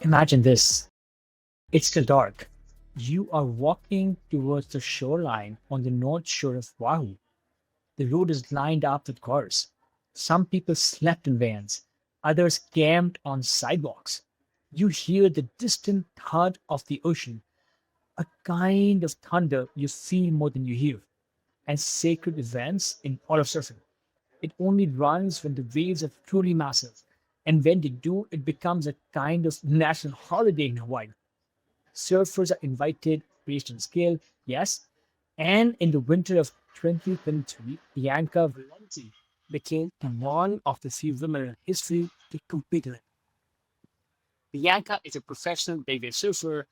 Imagine this. It's still dark. You are walking towards the shoreline on the north shore of Oahu. The road is lined up with cars. Some people slept in vans, others camped on sidewalks. You hear the distant thud of the ocean, a kind of thunder you feel more than you hear, and sacred events in all of surfing. It only runs when the waves are truly massive, and when they do, it becomes a kind of national holiday in Hawaii. Surfers are invited based on scale, yes. And in the winter of 2023, Bianca Valenti became one of the few women in history to compete in it. Bianca is a professional big wave surfer.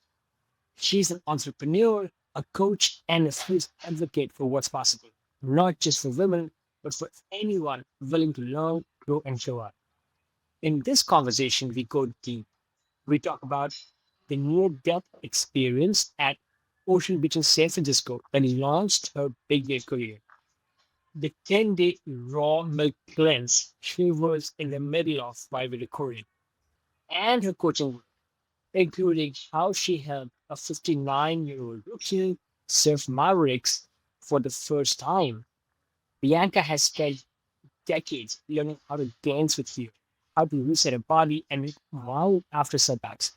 She's an entrepreneur, a coach, and a fierce advocate for what's possible, not just for women, but for anyone willing to learn, grow, and show up. In this conversation, we go deep. We talk about the near-death experience at Ocean Beach in San Francisco when he launched her big wave career. The 10-day raw milk cleanse she was in the middle of while we recorded, and her coaching work, including how she helped a 59-year-old rookie surf Mavericks for the first time. Bianca has spent decades learning how to dance with fear, how to reset her body and wow after setbacks.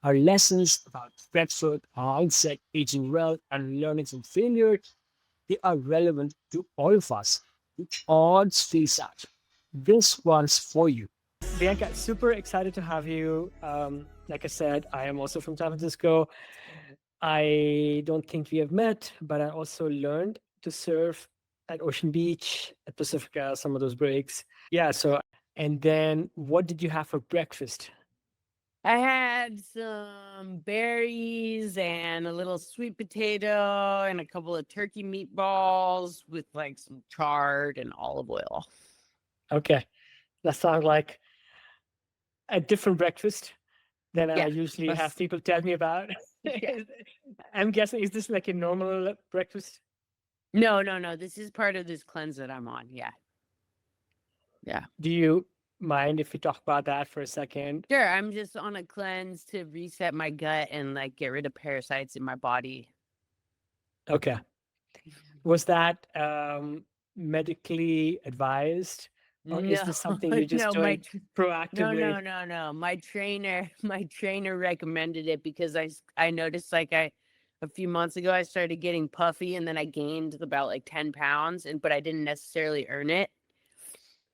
Her lessons about breathwork, mindset, aging well, and learning from failure, they are relevant to all of us. Odds face out. This one's for you. Bianca, super excited to have you. Like I said, I am also from San Francisco. I don't think we have met, but I also learned to surf at Ocean Beach, at Pacifica, some of those breaks. Yeah. So, and then what did you have for breakfast? I had some berries and a little sweet potato and a couple of turkey meatballs with like some chard and olive oil. Okay. That sounds like a different breakfast than I Yeah. usually have That's, people tell me about. yeah. I'm guessing, is this like a normal breakfast? No, no, no. This is part of this cleanse that I'm on. Yeah. Yeah. Do you mind if we talk about that for a second? Sure. I'm just on a cleanse to reset my gut and like get rid of parasites in my body. Okay. Was that medically advised, or is No, this something you're just no, doing no, proactively? no, no, no. My trainer recommended it because I noticed like a few months ago I started getting puffy and then I gained about like 10 pounds but I didn't necessarily earn it.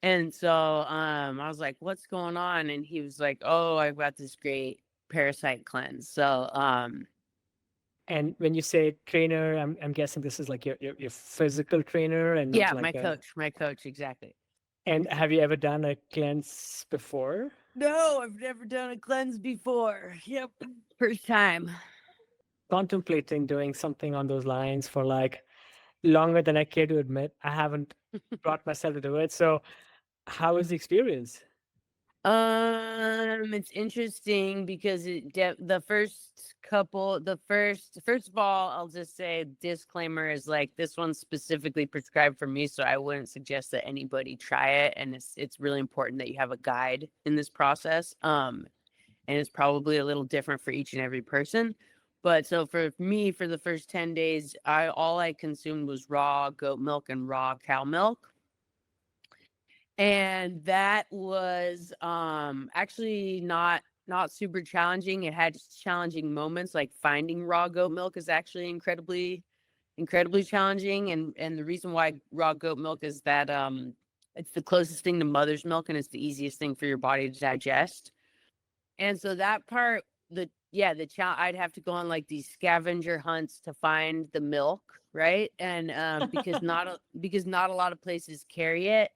And so I was like, what's going on? And he was like, oh, I've got this great parasite cleanse. So And when you say trainer, I'm guessing this is like your physical trainer and not yeah, like a. my coach, exactly. And have you ever done a cleanse before? No, I've never done a cleanse before. Yep. First time. Contemplating doing something on those lines for like longer than I care to admit. I haven't brought myself to do it. So, how was the experience? It's interesting because the first couple, first of all, I'll just say disclaimer is like this one's specifically prescribed for me, so I wouldn't suggest that anybody try it. And it's really important that you have a guide in this process. And it's probably a little different for each and every person. But so for me, for the first 10 days, all I consumed was raw goat milk and raw cow milk, and that was actually not super challenging. It had challenging moments, like finding raw goat milk is actually incredibly challenging, and the reason why raw goat milk is that it's the closest thing to mother's milk and it's the easiest thing for your body to digest. And so that part, the challenge, I'd have to go on like these scavenger hunts to find the milk, right? And because not a lot of places carry it.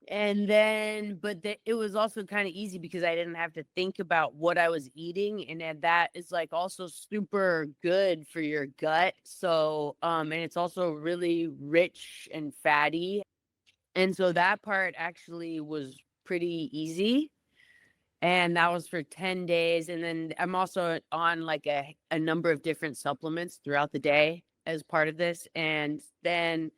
And then, it was also kind of easy because I didn't have to think about what I was eating, and then that is like also super good for your gut. So, and it's also really rich and fatty, and so that part actually was pretty easy. And that was for 10 days, and then I'm also on like a number of different supplements throughout the day as part of this, and then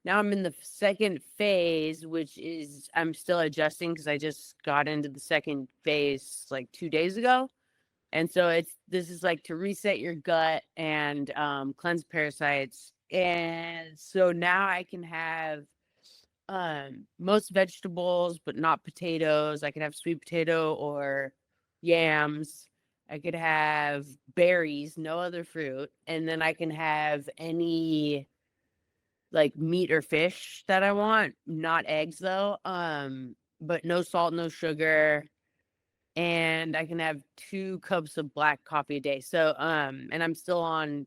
now I'm in the second phase, which is I'm still adjusting because I just got into the second phase like 2 days ago. And so this is like to reset your gut and cleanse parasites. And so now I can have most vegetables, but not potatoes. I could have sweet potato or yams. I could have berries, no other fruit, and then I can have any like meat or fish that I want, not eggs though. But no salt, no sugar, and I can have 2 cups of black coffee a day. So, and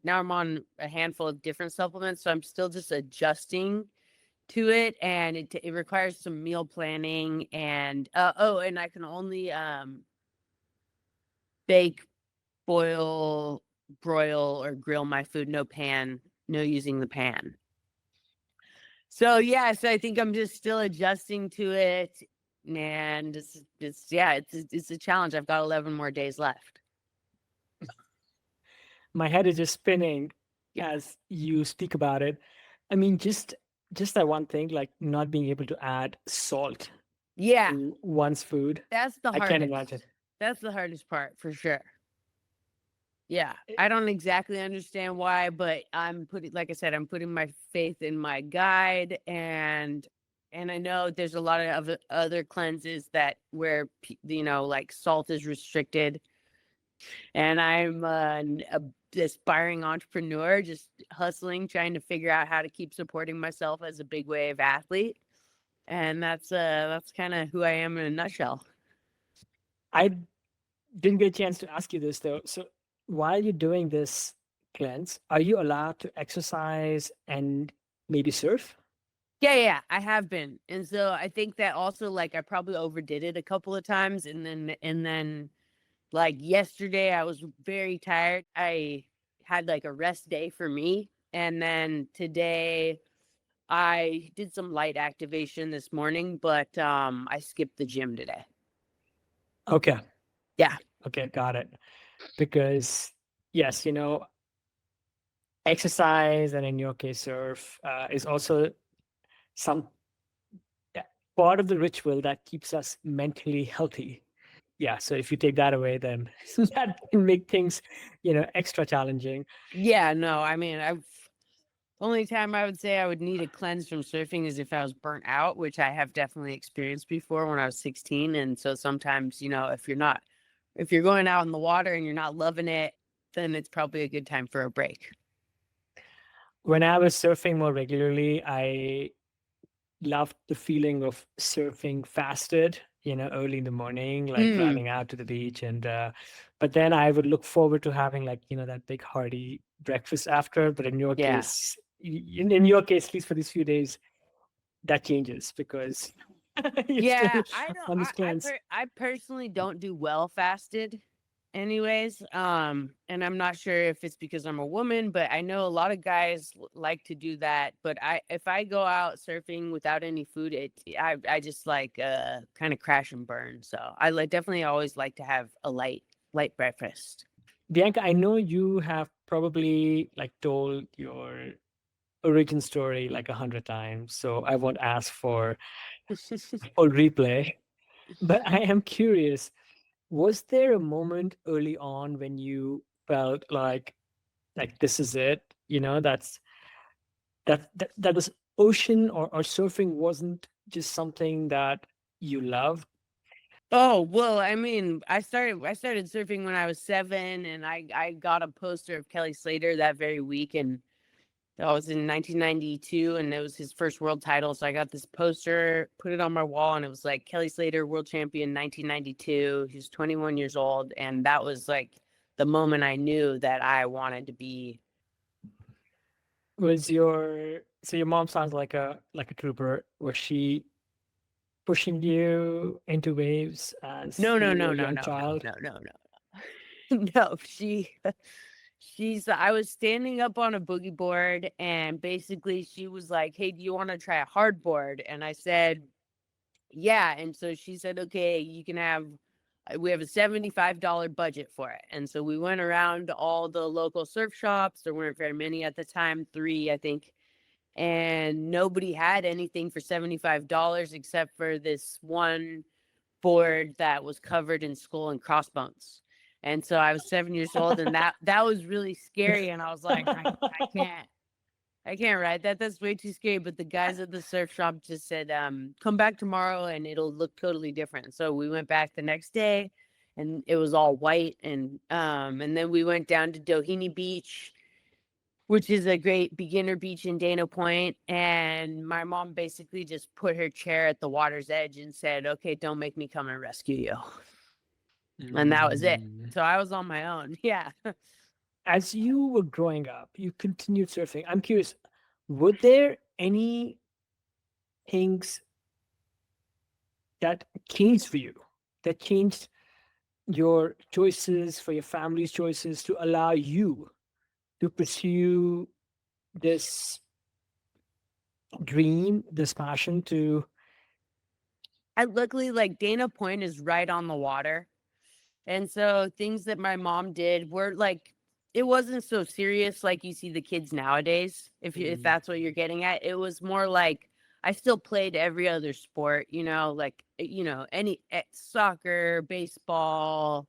I'm on a handful of different supplements, so I'm still just adjusting to it, and it requires some meal planning and and I can only bake, boil, broil, or grill my food, no pan, no using the pan. So yes, I think I'm just still adjusting to it, and it's a challenge. I've got 11 more days left. My head is just spinning Y- as you speak about it. I mean, just that one thing, like not being able to add salt Yeah, to one's food. that's the I can't imagine. hardest. That's the hardest part for sure. Yeah, Eh, I don't exactly understand why, but like I said, I'm putting my faith in my guide, and I know there's a lot of other cleanses that where like salt is restricted, and I'm aspiring entrepreneur, just hustling, trying to figure out how to keep supporting myself as a big wave athlete, and that's kind of who I am in a nutshell. I didn't get a chance to ask you this though. So while you're doing this cleanse, are you allowed to exercise and maybe surf? Yeah, I have been. And so I think that also like I probably overdid it a couple of times, and then like yesterday I was very tired. I had like a rest day for me, and then today I did some light activation this morning, but I skipped the gym today. Okay. Yeah. Okay, got it. Because yes, exercise and in your case surf is also some yeah, part of the ritual that keeps us mentally healthy. Yeah, so if you take that away, then that can make things, extra challenging. Yeah, no, I mean, only time I would say I would need a cleanse from surfing is if I was burnt out, which I have definitely experienced before when I was 16. And so sometimes, if you're going out in the water and you're not loving it, then it's probably a good time for a break. When I was surfing more regularly, I loved the feeling of surfing fasted, early in the morning, like Mm, driving out to the beach. But then I would look forward to having like, that big hearty breakfast after. But in your yeah. case, in your case, at least for these few days, that changes because you're Yeah, still I don't on this cleanse. I personally don't do well fasted anyways. And I'm not sure if it's because I'm a woman, but I know a lot of guys like to do that. But if I go out surfing without any food, I just like kind of crash and burn. So definitely always like to have a light breakfast. Bianca, I know you have probably like told your origin story like 100 times, so I won't ask for full replay. But I am curious, was there a moment early on when you felt like this is it? That was ocean or surfing wasn't just something that you loved. Oh, well, I mean, I started surfing when I was 7, and I got a poster of Kelly Slater that very week, and that was in 1992, and it was his first world title. So I got this poster, put it on my wall, and it was like Kelly Slater, world champion, 1992. He was 21 years old, and that was like the moment I knew that I wanted to be. So your mom sounds like a trooper. Was she pushing you into waves as No, no, you were no, a no, young no, no, child? no, no, no. No, I was standing up on a boogie board, and basically she was like, "Hey, do you want to try a hard board?" And I said, "Yeah." And so she said, "Okay, we have a $75 budget for it." And so we went around to all the local surf shops. There weren't very many at the time, 3, I think. And nobody had anything for $75 except for this one board that was covered in skull and crossbones. And so I was 7 years old, and that was really scary. And I was like, I can't ride that. That's way too scary. But the guys at the surf shop just said, come back tomorrow and it'll look totally different. So we went back the next day and it was all white. And then we went down to Doheny Beach, which is a great beginner beach in Dana Point. And my mom basically just put her chair at the water's edge and said, okay, don't make me come and rescue you. And that was it. Mm. So I was on my own. Yeah. As you were growing up, you continued surfing. I'm curious, were there any things that changed for you, that changed your choices, for your family's choices, to allow you to pursue this dream, this passion to. I luckily, like, Dana Point is right on the water. And so things that my mom did were like, it wasn't so serious like you see the kids nowadays, if that's what you're getting at. It was more like I still played every other sport, like, any soccer, baseball,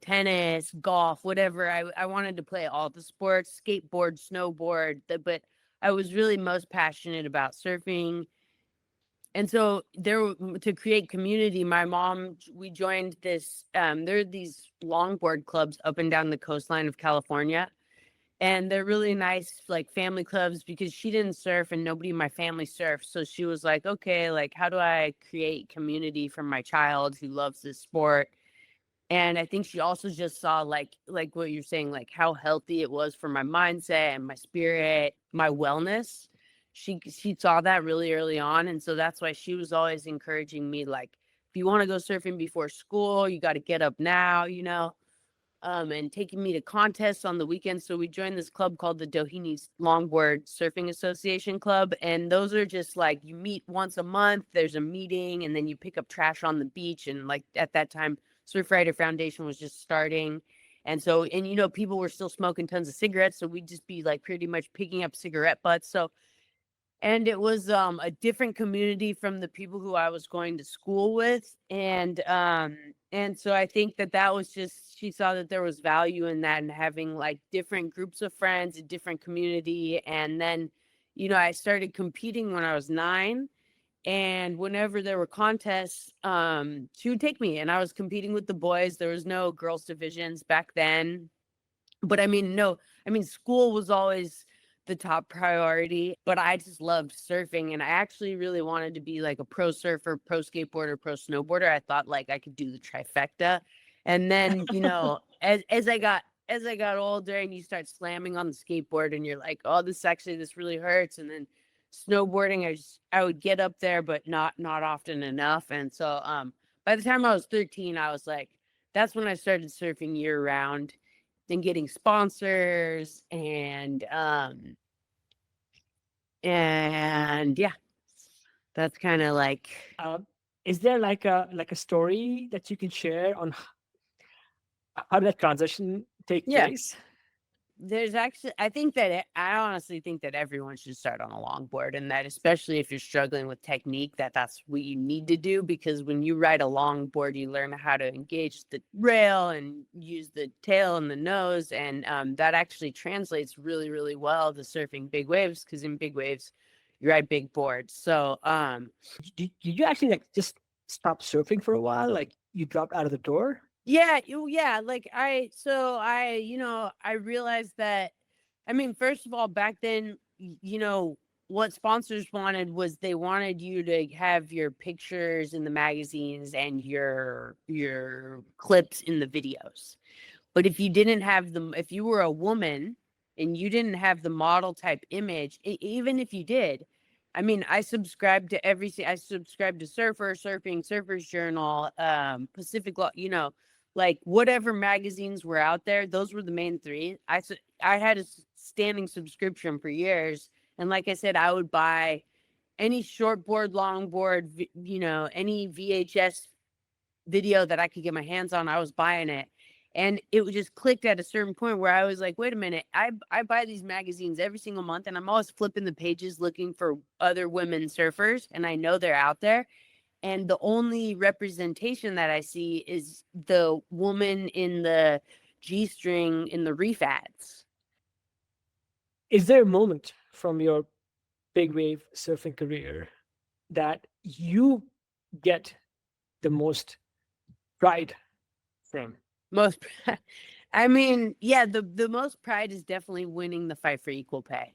tennis, golf, whatever. I wanted to play all the sports, skateboard, snowboard, but I was really most passionate about surfing. And so to create community, we joined this, there are these longboard clubs up and down the coastline of California. And they're really nice, like, family clubs, because she didn't surf and nobody in my family surfs. So she was like, okay, like, how do I create community for my child who loves this sport? And I think she also just saw, like what you're saying, like how healthy it was for my mindset and my spirit, my wellness. She saw that really early on. And so that's why she was always encouraging me, like, if you want to go surfing before school, you got to get up now, and taking me to contests on the weekends. So we joined this club called the Doheny Longboard Surfing Association Club. And those are just like, you meet once a month, there's a meeting, and then you pick up trash on the beach. And like at that time, Surfrider Foundation was just starting. And so, and people were still smoking tons of cigarettes. So we'd just be like pretty much picking up cigarette butts. So, and it was a different community from the people who I was going to school with. And so I think that was just, she saw that there was value in that, and having like different groups of friends, a different community. And then, I started competing when I was 9. And whenever there were contests, she would take me, and I was competing with the boys. There was no girls divisions back then. But I mean, no, I mean, school was always the top priority, but I just loved surfing. And I actually really wanted to be like a pro surfer, pro skateboarder, pro snowboarder. I thought like I could do the trifecta. And then, as I got older and you start slamming on the skateboard and you're like, oh, this really hurts. And then snowboarding, I would get up there, but not often enough. And so by the time I was 13, I was like, that's when I started surfing year round and getting sponsors, and yeah, that's kind of like, Is there like a story that you can share on how did that transition take yeah. place? There's actually, I honestly think that everyone should start on a longboard, and that especially if you're struggling with technique, that's what you need to do, because when you ride a longboard, you learn how to engage the rail and use the tail and the nose, and that actually translates really, really well to surfing big waves, because in big waves, you ride big boards. So Did you actually like just stop surfing for a while? Like you dropped out of the door? yeah, yeah, like I realized that, I mean, first of all, back then, what sponsors wanted was they wanted you to have your pictures in the magazines and your clips in the videos. But if you didn't have them, if you were a woman and you didn't have the model type image, even if you did, I mean, I subscribed to everything. I subscribed to Surfing, Surfer's Journal, Pacific Law, like whatever magazines were out there. Those were the main three. I had a standing subscription for years. And like I said, I would buy any shortboard, longboard, any VHS video that I could get my hands on. I was buying it. And it just clicked at a certain point where I was like, wait a minute, I buy these magazines every single month, and I'm always flipping the pages looking for other women surfers, and I know they're out there. and the only representation that I see is the woman in the G-string in the reef ads. Is there a moment from your big wave surfing career that you get the most pride from? Most, I mean, yeah, the most pride is definitely winning the fight for equal pay.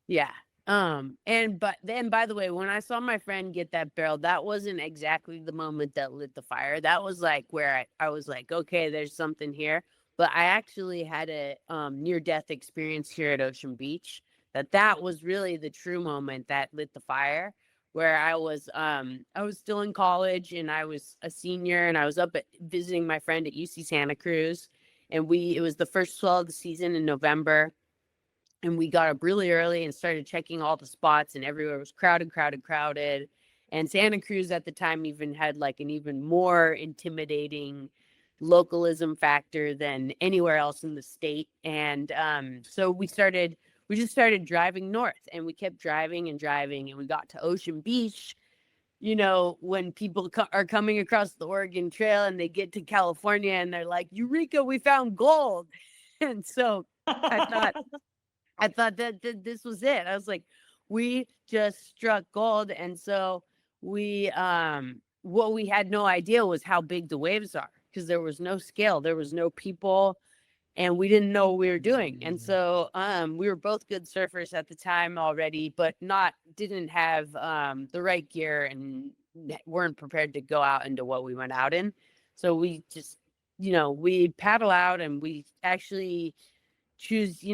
Yeah. And but then by the way, when I saw my friend get that barrel, that wasn't exactly the moment that lit the fire. That was like where I was like, okay, there's something here. But I actually had a near death experience here at Ocean Beach. That was really the true moment that lit the fire, where I was still in college and I was a senior and I was visiting my friend at UC Santa Cruz, and we it was the first swell of the season in November, and we got up really early and started checking all the spots, and everywhere was crowded, crowded, crowded. And Santa Cruz at the time even had like an even more intimidating localism factor than anywhere else in the state. And so we just started driving north, and we kept driving and driving, and we got to Ocean Beach. You know, when people are coming across the Oregon Trail and they get to California and they're like, Eureka, we found gold. And so I thought, that this was it. I was like, we just struck gold. And so what we had no idea was how big the waves are, because there was no scale, there was no people, and we didn't know what we were doing. And so we were both good surfers at the time already, but not didn't have the right gear and weren't prepared to go out into what we went out in. So we just, we paddle out, and we actually choose,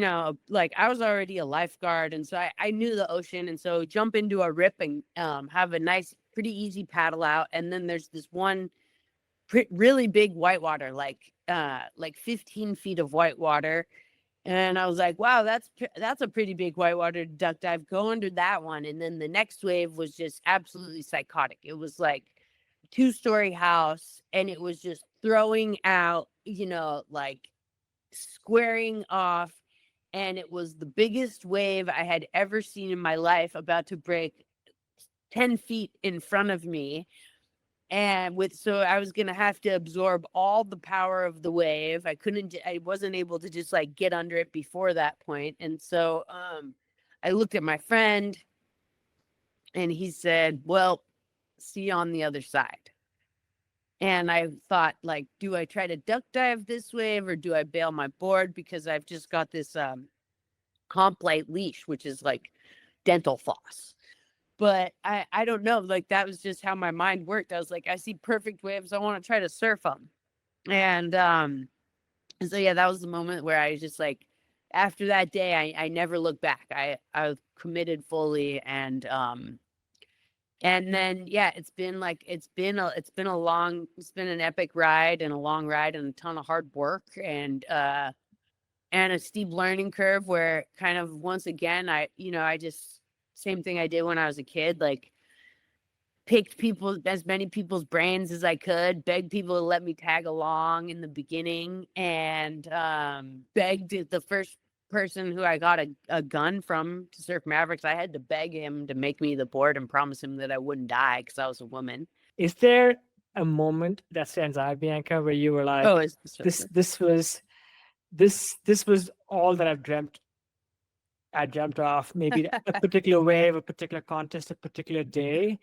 like I was already a lifeguard, and so I knew the ocean, and so jump into a rip and have a nice, pretty easy paddle out. And then there's this one really big whitewater, like 15 feet of whitewater. And I was like, wow, that's a pretty big whitewater duck dive. Go under that one. And then the next wave was just absolutely psychotic. It was like a two-story house, and it was just throwing out, like squaring off, and it was the biggest wave I had ever seen in my life, about to break 10 feet in front of me. And so I was going to have to absorb all the power of the wave. I wasn't able to just like get under it before that point. And so I looked at my friend, and he said, well, see you on the other side. And I thought, like, do I try to duck dive this wave, or do I bail my board? Because I've just got this comp light leash, which is like dental floss. But I don't know. Like, that was just how my mind worked. I was like, I see perfect waves, I want to try to surf them. And so yeah, that was the moment where I was just like, after that day, I never looked back. I was committed fully. And then yeah, it's been an epic ride, and a long ride, and a ton of hard work, and a steep learning curve, where kind of once again I just, same thing I did when I was a kid, like picked as many people's brains as I could, begged people to let me tag along in the beginning, and begged the first person who I got a gun from to surf Mavericks. I had to beg him to make me the board and promise him that I wouldn't die because I was a woman. Is there a moment that stands out, Bianca, where you were Oh, like, it's so this good. this was this was all that I dreamt of, maybe a particular wave, a particular contest, a particular day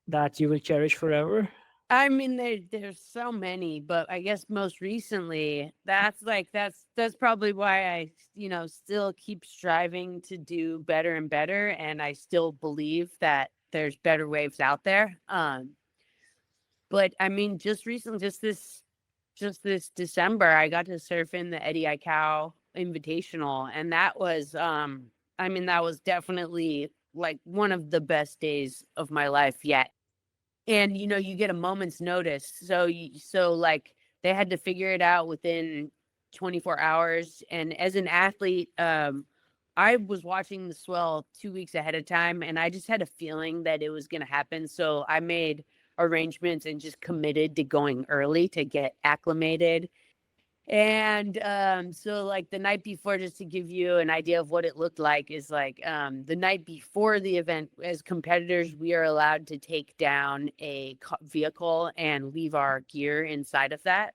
that you will cherish forever? I mean, there's so many, but I guess most recently, that's probably why I, still keep striving to do better and better, and I still believe that there's better waves out there. But I mean, just recently, just this December, I got to surf in the Eddie Aikau Invitational, and I mean, that was definitely like one of the best days of my life yet. And you get a moment's notice, so like they had to figure it out within 24 hours. And as an athlete, I was watching the swell 2 weeks ahead of time, and I just had a feeling that it was going to happen, so I made arrangements and just committed to going early to get acclimated. And so like the night before, just to give you an idea of what it looked like, is like the night before the event, as competitors, we are allowed to take down a vehicle and leave our gear inside of that.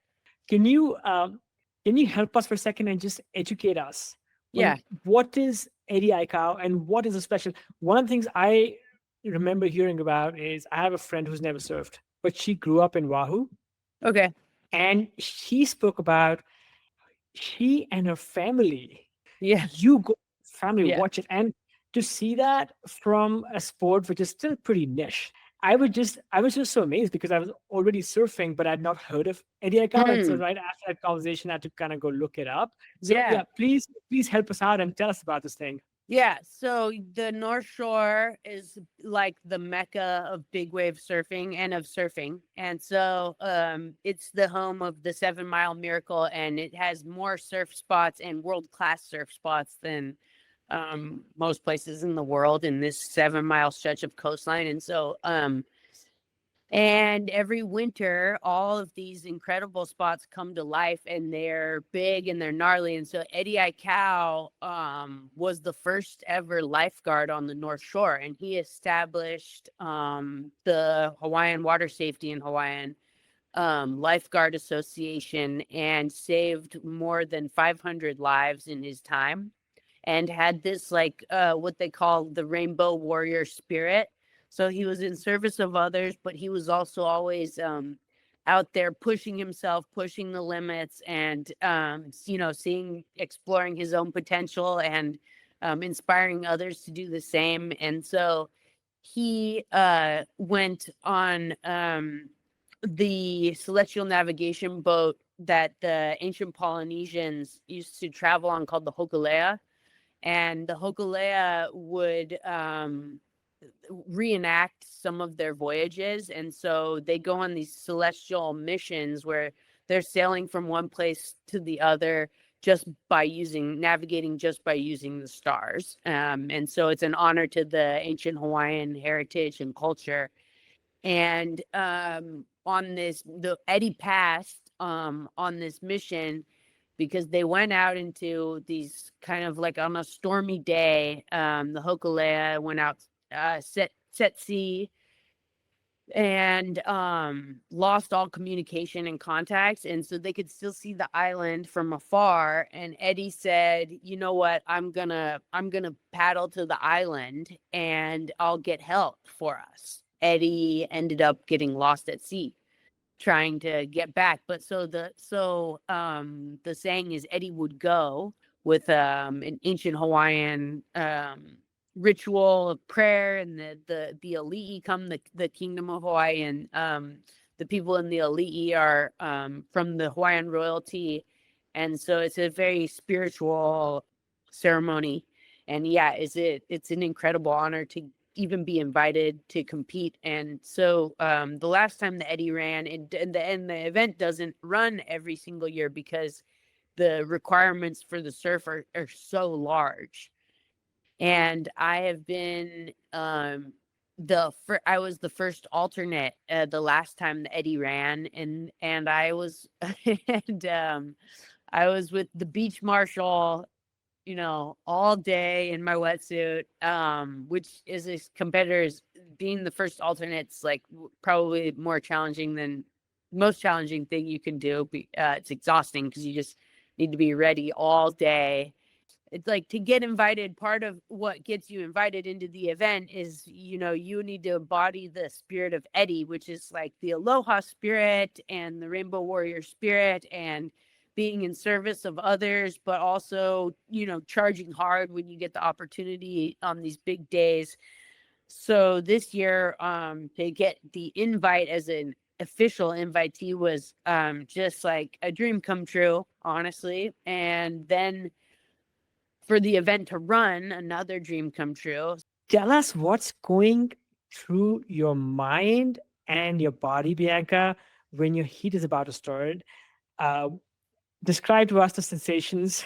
Can you can you help us for a second and just educate us? Yeah. What is Eddie Aikau and what is a special? One of the things I remember hearing about is I have a friend who's never surfed, but she grew up in Wahoo, Okay. and she spoke about she and her family, Yeah. you go family Yeah. watch it, and to see that from a sport which is still pretty niche, I was just so amazed because I was already surfing, but I'd not heard of Eddie Aikau. And so Mm, right after that conversation, I had to kind of go look it up. So yeah. yeah, please help us out and tell us about this thing. Yeah, so the North Shore is like the mecca of big wave surfing and of surfing. And so it's the home of the 7 Mile Miracle, and it has more surf spots and world-class surf spots than most places in the world in this 7 mile stretch of coastline. And so and every winter, all of these incredible spots come to life, and they're big and they're gnarly. And so Eddie Aikau was the first ever lifeguard on the North Shore, and he established the Hawaiian Water Safety and Hawaiian Lifeguard Association, and saved more than 500 lives in his time, and had this like what they call the rainbow warrior spirit. So he was in service of others, but he was also always out there pushing himself, pushing the limits, and seeing, exploring his own potential, and inspiring others to do the same. And so he went on the celestial navigation boat that the ancient Polynesians used to travel on, called the Hokulea. And the Hokulea would reenact some of their voyages. And so they go on these celestial missions where they're sailing from one place to the other just by navigating just by using the stars. And so it's an honor to the ancient Hawaiian heritage and culture. And on the Eddie passed on this mission because they went out into these kind of like on a stormy day. The Hokulea went out, set sea, and lost all communication and contacts, and so they could still see the island from afar. And Eddie said, you know what, I'm gonna paddle to the island and I'll get help for us. Eddie ended up getting lost at sea trying to get back. But the saying is Eddie would go with an ancient Hawaiian ritual of prayer, and the Ali'i come, the kingdom of Hawaii. And the people in the Ali'i are from the Hawaiian royalty, and so it's a very spiritual ceremony. And yeah, it's an incredible honor to even be invited to compete. And so the last time the Eddie ran, and the event doesn't run every single year because the requirements for the surf are so large. And I have been I was the first alternate the last time the Eddie ran, and I was and I was with the beach marshal, all day in my wetsuit, which is a competitors, being the first alternate's like probably more challenging than most challenging thing you can do. It's exhausting because you just need to be ready all day. It's like, to get invited, part of what gets you invited into the event is, you need to embody the spirit of Eddie, which is like the aloha spirit and the rainbow warrior spirit, and being in service of others, but also, charging hard when you get the opportunity on these big days. So this year, to get the invite as an official invitee was just like a dream come true, honestly. And then for the event to run, another dream come true. Tell us what's going through your mind and your body, Bianca, when your heat is about to start. Uh, Describe to us the sensations.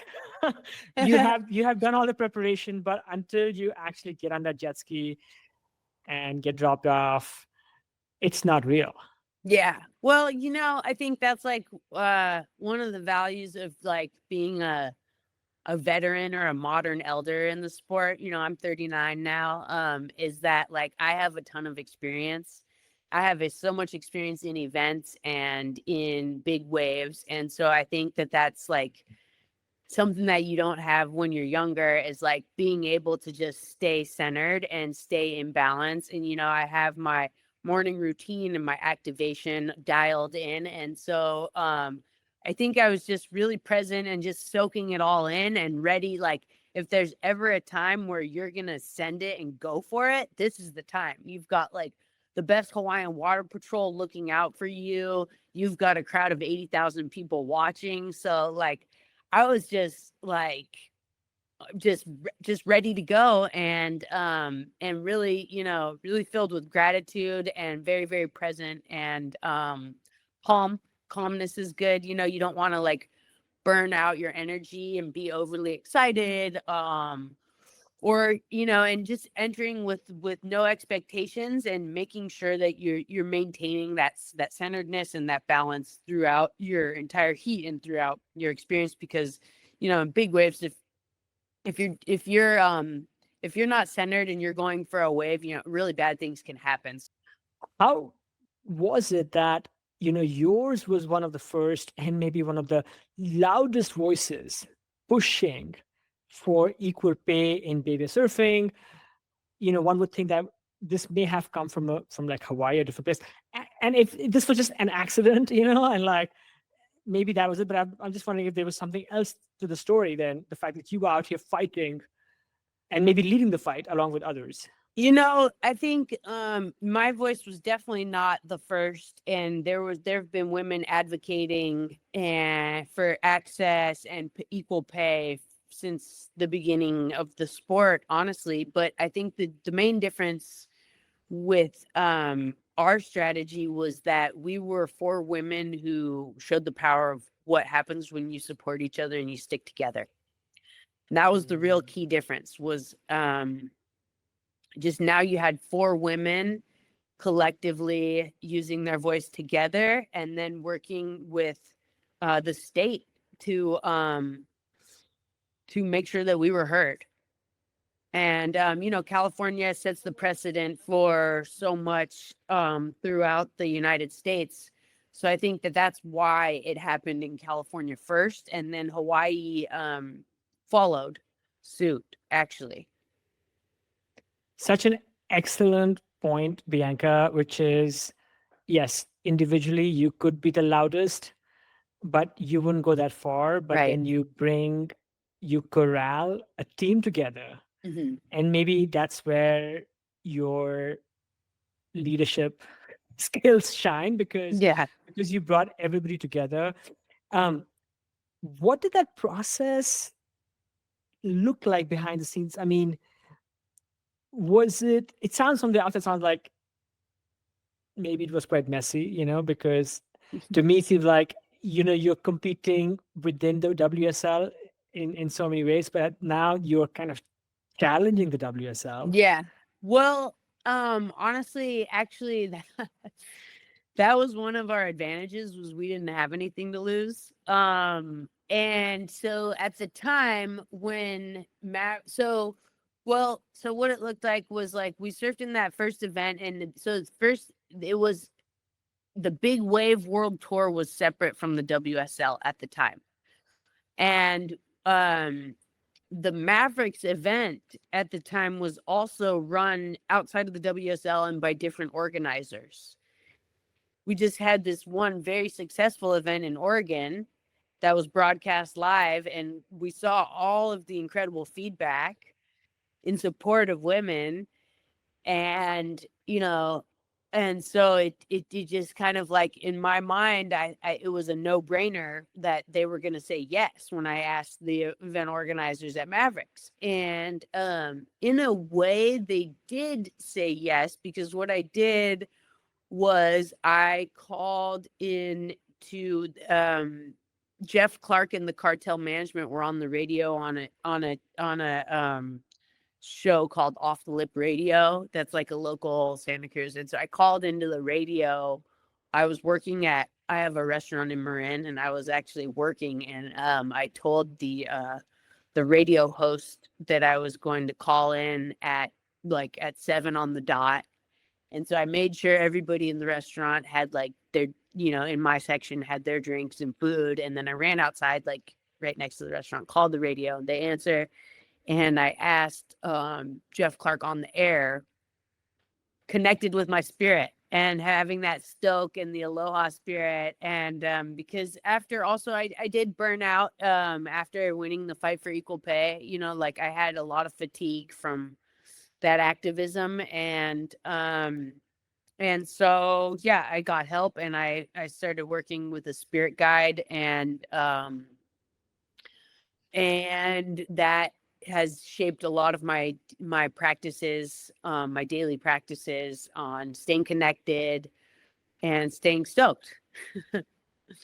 You have done all the preparation, but until you actually get on that jet ski and get dropped off, it's not real. Yeah. Well, I think that's like one of the values of like being a veteran or a modern elder in the sport. I'm 39 now. Is that like I have a ton of experience. I have so much experience in events and in big waves. And so I think that that's like something that you don't have when you're younger is like being able to just stay centered and stay in balance. And, I have my morning routine and my activation dialed in. And so, I think I was just really present and just soaking it all in and ready. Like, if there's ever a time where you're going to send it and go for it, this is the time. You've got like the best Hawaiian Water Patrol looking out for you. You've got a crowd of 80,000 people watching. So, like, I was just like just ready to go and really, really filled with gratitude and very, very present and calm. Calmness is good. You don't want to like burn out your energy and be overly excited. Or and just entering with no expectations and making sure that you're maintaining that centeredness and that balance throughout your entire heat and throughout your experience. Because in big waves, if you're not centered and you're going for a wave, really bad things can happen. How was it that, yours was one of the first and maybe one of the loudest voices pushing for equal pay in baby surfing? One would think that this may have come from like Hawaii or different place. And if this was just an accident, and like maybe that was it, but I'm just wondering if there was something else to the story than the fact that you were out here fighting and maybe leading the fight along with others. I think my voice was definitely not the first, and there have been women advocating and for access and equal pay since the beginning of the sport, honestly. But I think the main difference with our strategy was that we were for women who showed the power of what happens when you support each other and you stick together. And that was the real key difference. Was just now you had four women collectively using their voice together and then working with the state to make sure that we were heard. And California sets the precedent for so much throughout the United States. So I think that that's why it happened in California first, and then Hawaii followed suit, actually. Such an excellent point, Bianca, which is yes, individually you could be the loudest, but you wouldn't go that far. But Right. then you corral a team together. Mm-hmm. And maybe that's where your leadership skills shine Yeah. because you brought everybody together. Um, what did that process look like behind the scenes? I mean, it sounds from the outside sounds like maybe it was quite messy, because to me it seems like, you're competing within the WSL in so many ways, but now you're kind of challenging the WSL. Yeah. Well, honestly, actually, that was one of our advantages was we didn't have anything to lose. And so at the time when so what it looked like was like we surfed in that first event, and so first it was the Big Wave World Tour was separate from the WSL at the time, and the Mavericks event at the time was also run outside of the WSL and by different organizers. We just had this one very successful event in Oregon that was broadcast live, and we saw all of the incredible feedback in support of women. And and so it just kind of like in my mind, it was a no-brainer that they were going to say yes when I asked the event organizers at Mavericks. And in a way they did say yes, because what I did was I called in to Jeff Clark and the Cartel Management were on the radio on a show called Off the Lip Radio. That's like a local Santa Cruz. And so I called into the radio I was working at, I have a restaurant in Marin, and I was actually working, and I told the radio host that I was going to call in at 7 on the dot. And so I made sure everybody in the restaurant had like their, in my section had their drinks and food. And then I ran outside, like right next to the restaurant, called the radio, and they answer. And I asked Jeff Clark on the air, connected with my spirit and having that stoke and the aloha spirit. And because after also I did burn out after winning the fight for equal pay, like I had a lot of fatigue from that activism. And so yeah, I got help, and I started working with a spirit guide, and that has shaped a lot of my practices, my daily practices on staying connected and staying stoked.